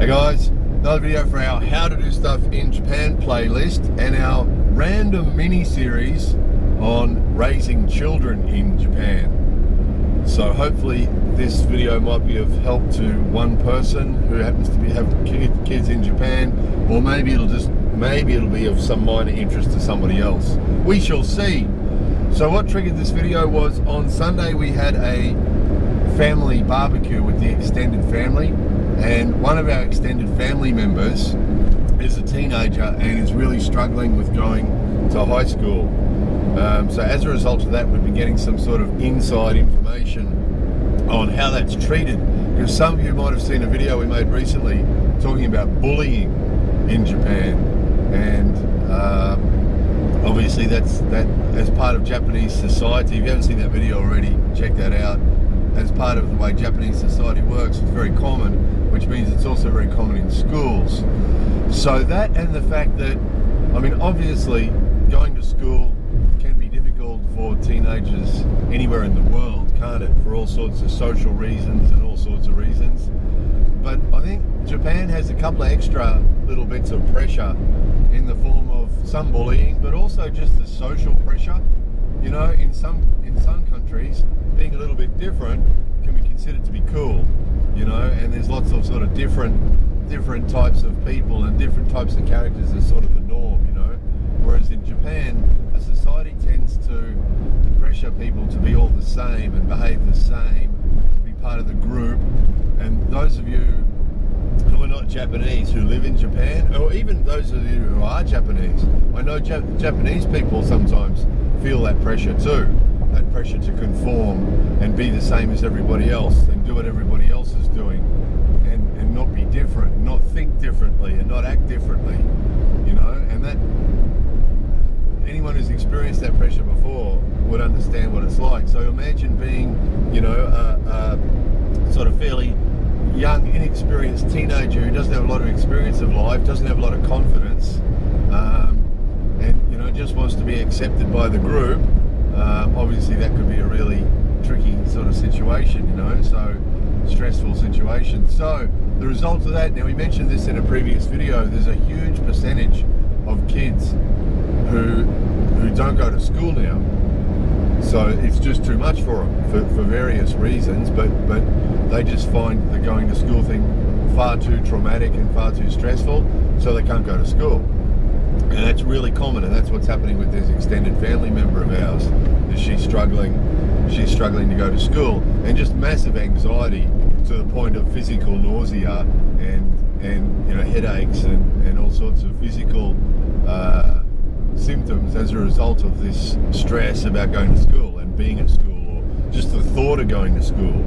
Hey guys, another video for our How to Do Stuff in Japan playlist and our random mini-series on raising children in Japan. So hopefully this video might be of help to one person who happens to have kids in Japan, or maybe it'll be of some minor interest to somebody else. We shall see. So what triggered this video was on Sunday we had a family barbecue with the extended family, and one of our extended family members is a teenager and is really struggling with going to high school. So as a result of that, we've been getting some sort of inside information on how that's treated, because some of you might have seen a video we made recently talking about bullying in Japan, and obviously that as part of Japanese society. If you haven't seen that video already, check that out. As part of the way Japanese society works, it's very common, which means it's also very common in schools. So that, and the fact that, I mean, obviously going to school can be difficult for teenagers anywhere in the world, can't it? For all sorts of social reasons and all sorts of reasons. But I think Japan has a couple of extra little bits of pressure in the form of some bullying, but also just the social pressure. You know, in some countries, being a little bit different can be considered to be cool, you know, and there's lots of sort of different types of people and different types of characters as sort of the norm, you know. Whereas in Japan, the society tends to pressure people to be all the same and behave the same, be part of the group. And those of you who are not Japanese, who live in Japan, or even those of you who are Japanese, I know Japanese people sometimes feel that pressure too, that pressure to conform and be the same as everybody else and do what everybody else is doing, and not be different, not think differently and not act differently, you know. And that anyone who's experienced that pressure before would understand what it's like. So imagine being, you know, a sort of fairly young, inexperienced teenager who doesn't have a lot of experience of life, doesn't have a lot of confidence, and, you know, just wants to be accepted by the group. Obviously that could be a really tricky sort of situation, you know, so stressful situation. So the result of that, now we mentioned this in a previous video, there's a huge percentage of kids who don't go to school now. So it's just too much for them for various reasons, but they just find the going to school thing far too traumatic and far too stressful, so they can't go to school. And that's really common, and that's what's happening with this extended family member of ours. Is she's struggling to go to school, and just massive anxiety to the point of physical nausea and you know, headaches and all sorts of physical symptoms as a result of this stress about going to school and being at school, or just the thought of going to school.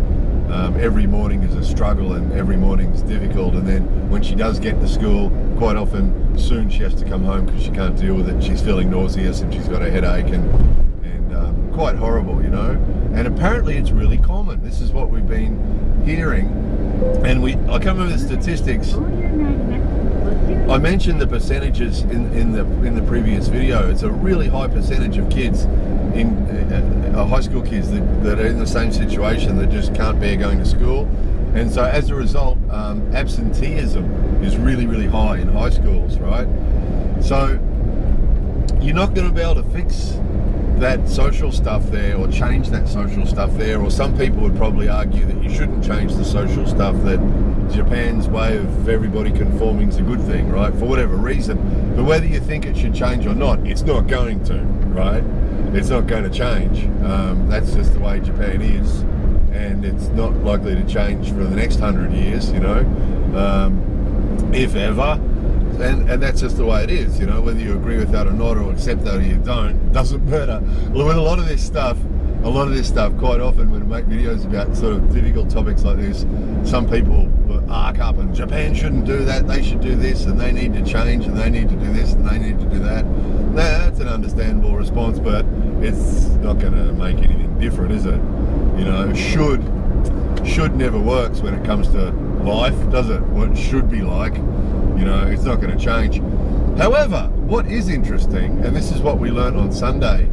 Every morning is a struggle and every morning is difficult, and then when she does get to school, quite often soon she has to come home because she can't deal with it. She's feeling nauseous and she's got a headache, and quite horrible, you know. And apparently it's really common. This is what we've been hearing, and I can't remember the statistics. I mentioned the percentages in the previous video. It's a really high percentage of kids high school kids that are in the same situation, that just can't bear going to school. And so as a result, absenteeism is really, really high in high schools, right? So you're not going to be able to fix that social stuff there, or change that social stuff there, or some people would probably argue that you shouldn't change the social stuff, that Japan's way of everybody conforming is a good thing, right? For whatever reason. But whether you think it should change or not, it's not going to, right? It's not going to change. That's just the way Japan is, and it's not likely to change for the next 100 years, you know, if ever. And that's just the way it is, you know, whether you agree with that or not, or accept that or you don't, doesn't matter. With a lot of this stuff, quite often when I make videos about sort of difficult topics like this, some people arc up and Japan shouldn't do that, they should do this, and they need to change, and they need to do this, and they need to do that. That's an understandable response, but it's not going to make anything different, is it? You know, should never works when it comes to life, does it? What it should be like, you know, it's not going to change. However, what is interesting, and this is what we learned on Sunday,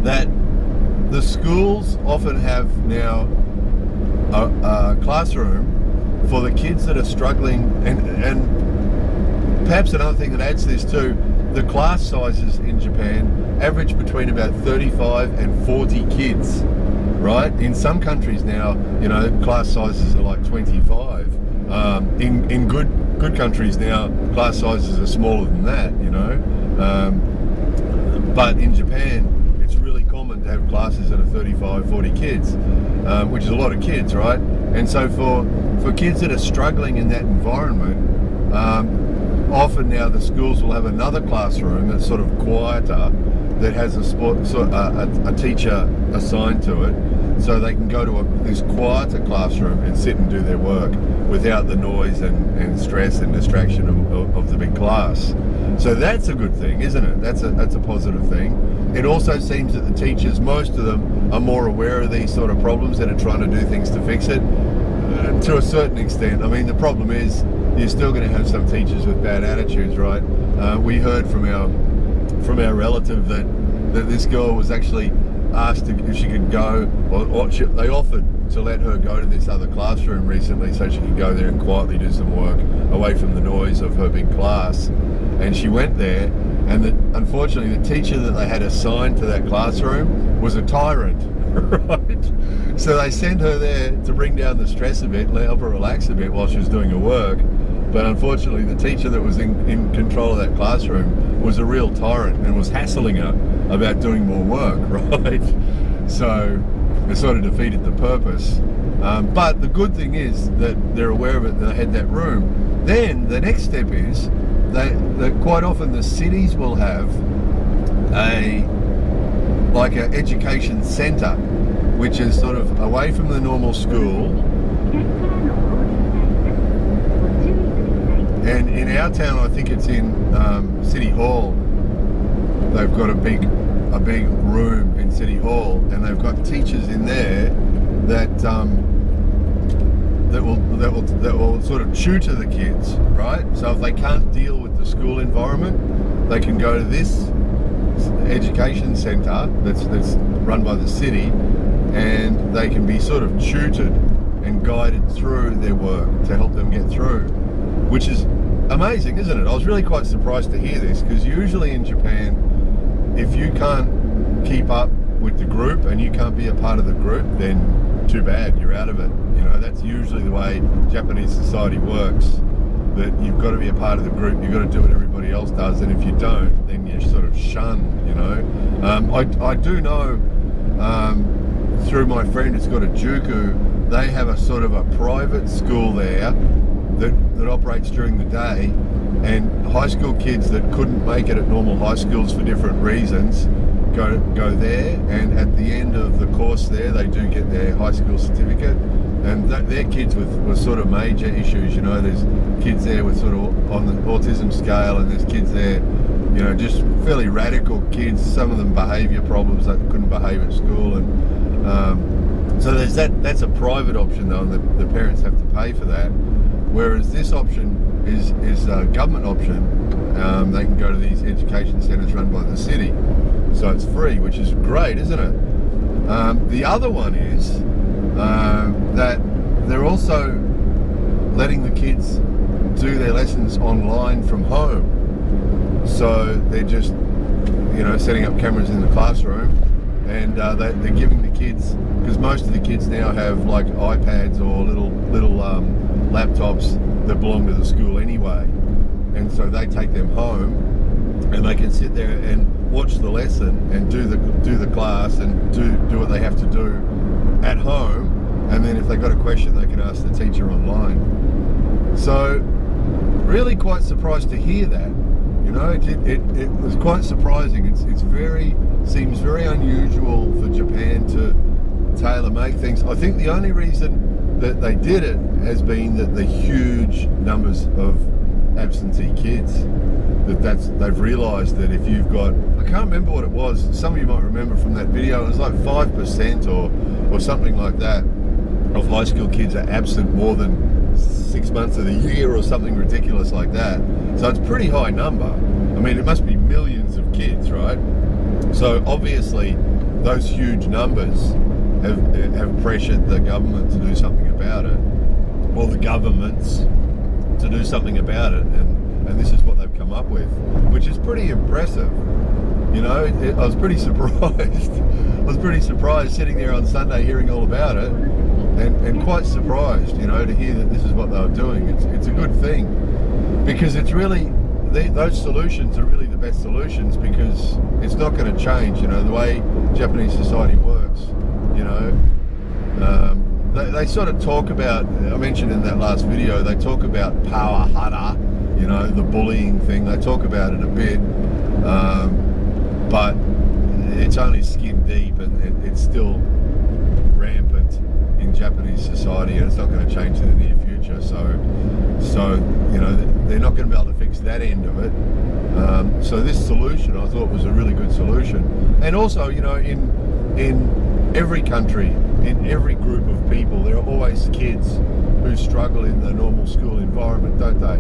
that the schools often have now a classroom for the kids that are struggling, and perhaps another thing that adds to this too, the class sizes in Japan average between about 35 and 40 kids, right? In some countries now, class sizes are like 25. In good countries now, class sizes are smaller than that, but in Japan, it's really common to have classes that are 35, 40 kids, which is a lot of kids, right? And so for kids that are struggling in that environment, often now the schools will have another classroom that's sort of quieter, that has a teacher assigned to it, so they can go to this quieter classroom and sit and do their work without the noise and stress and distraction of the big class. So that's a good thing, isn't it? That's a positive thing. It also seems that the teachers, most of them, are more aware of these sort of problems and are trying to do things to fix it to a certain extent. I mean, the problem is you're still going to have some teachers with bad attitudes, right? We heard from our relative that this girl was actually asked if she could go, or they offered to let her go to this other classroom recently so she could go there and quietly do some work away from the noise of her big class. And she went there, and unfortunately the teacher that they had assigned to that classroom was a tyrant, right? So they sent her there to bring down the stress a bit, help her relax a bit while she was doing her work. But unfortunately, the teacher that was in control of that classroom was a real tyrant and was hassling her about doing more work, right? So it sort of defeated the purpose. But the good thing is that they're aware of it, that they had that room. Then the next step is that quite often the cities will have an education centre, which is sort of away from the normal school. And in our town, I think it's in City Hall. They've got a big room in City Hall, and they've got teachers in there that will sort of tutor the kids, right? So if they can't deal with the school environment, they can go to this education centre that's run by the city, and they can be sort of tutored and guided through their work to help them get through. Which is amazing, isn't it? I was really quite surprised to hear this, because usually in Japan, if you can't keep up with the group and you can't be a part of the group, then too bad, you're out of it. That's usually the way Japanese society works, that you've got to be a part of the group, you've got to do what everybody else does, and if you don't, then you're sort of shunned, I do know through my friend who's got a juku, they have a sort of a private school there that operates during the day, and high school kids that couldn't make it at normal high schools for different reasons go there, and at the end of the course there they do get their high school certificate, and they're kids with sort of major issues. There's kids there with sort of on the autism scale, and there's kids there, just fairly radical kids, some of them behaviour problems that couldn't behave at school, and so there's that's a private option though, and the parents have to pay for that. Whereas this option is a government option. They can go to these education centres run by the city, so it's free, which is great, isn't it? The other one is that they're also letting the kids do their lessons online from home. So they're just, setting up cameras in the classroom, and they're giving the kids, because most of the kids now have like iPads or little laptops that belong to the school anyway, and so they take them home, and they can sit there and watch the lesson and do the class and do what they have to do at home, and then if they got a question they can ask the teacher online. So really quite surprised to hear that. It was quite surprising. It seems very unusual for Japan to tailor make things. I think the only reason that they did it has been that the huge numbers of absentee kids, they've realised that if you've got, I can't remember what it was, some of you might remember from that video, it was like 5% or something like that of high school kids are absent more than 6 months of the year or something ridiculous like that. So it's a pretty high number. I mean, it must be millions of kids, right? So obviously those huge numbers have pressured the government to do something about it. or the governments to do something about it, and this is what they've come up with, which is pretty impressive. You know, I was pretty surprised. I was pretty surprised sitting there on Sunday hearing all about it, and quite surprised, you know, to hear that this is what they were doing. It's a good thing, because it's really, those solutions are really the best solutions, because it's not going to change, you know, the way Japanese society works, you know. They sort of talk about, I mentioned in that last video, they talk about power hara, you know, the bullying thing. They talk about it a bit, but it's only skin deep, and it's still rampant in Japanese society, and it's not going to change in the near future. So you know, they're not going to be able to fix that end of it. So this solution, I thought, was a really good solution. And also, you know, in every country, in every group of people, there are always kids who struggle in the normal school environment, don't they?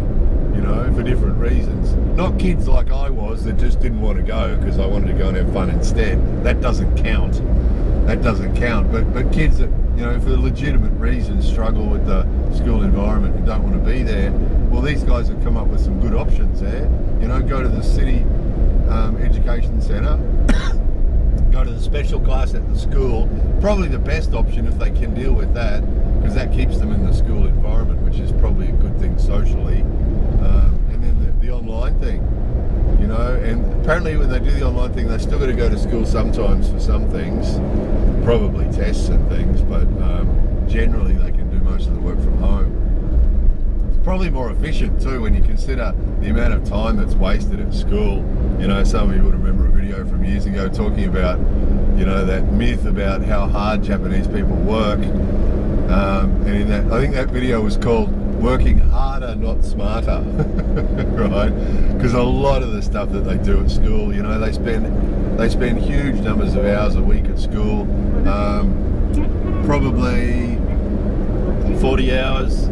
You know, for different reasons. Not kids like I was that just didn't want to go because I wanted to go and have fun instead. That doesn't count. That doesn't count. But kids that, you know, for legitimate reasons struggle with the school environment and don't want to be there, well, these guys have come up with some good options there. You know, go to the city education centre, go to the special class at the school. Probably the best option if they can deal with that, because that keeps them in the school environment, which is probably a good thing socially. And then the online thing, you know, and apparently when they do the online thing, they still got to go to school sometimes for some things, probably tests and things, but generally they can do most of the work from home. It's probably more efficient too when you consider the amount of time that's wasted at school. You know, some of you would remember a video from years ago talking about, you know, that myth about how hard Japanese people work. And in that, I think that video was called "Working Harder, Not Smarter," right? Because a lot of the stuff that they do at school, you know, they spend huge numbers of hours a week at school, probably 40 hours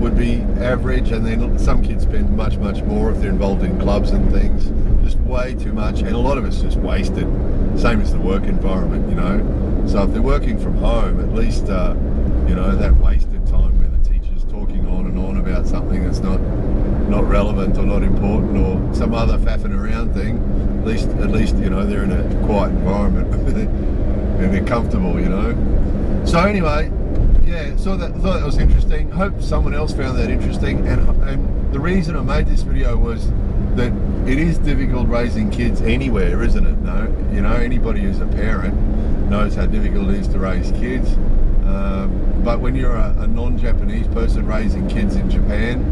would be average, and then some kids spend much more if they're involved in clubs and things. Just way too much, and a lot of it's just wasted. Same as the work environment, you know. So if they're working from home, at least you know, that wasted time where the teacher's talking on and on about something that's not relevant or not important or some other faffing around thing, at least you know, they're in a quiet environment and they're comfortable, you know. So anyway, yeah, thought that was interesting. Hope someone else found that interesting. And the reason I made this video was that it is difficult raising kids anywhere, isn't it? No, you know, anybody who's a parent knows how difficult it is to raise kids. But when you're a non-Japanese person raising kids in Japan,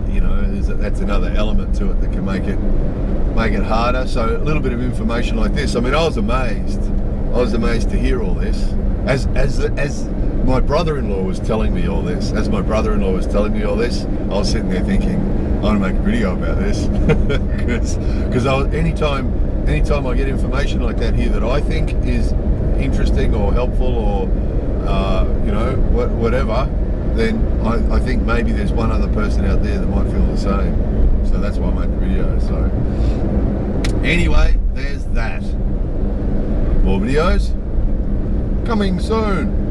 you know, that's another element to it that can make it harder. So a little bit of information like this. I mean, I was amazed to hear all this. As my brother-in-law was telling me all this, I was sitting there thinking, I want to make a video about this, because anytime I get information like that here that I think is interesting or helpful or you know, whatever, then I think maybe there's one other person out there that might feel the same. So that's why I made the video. So anyway, there's that. More videos coming soon.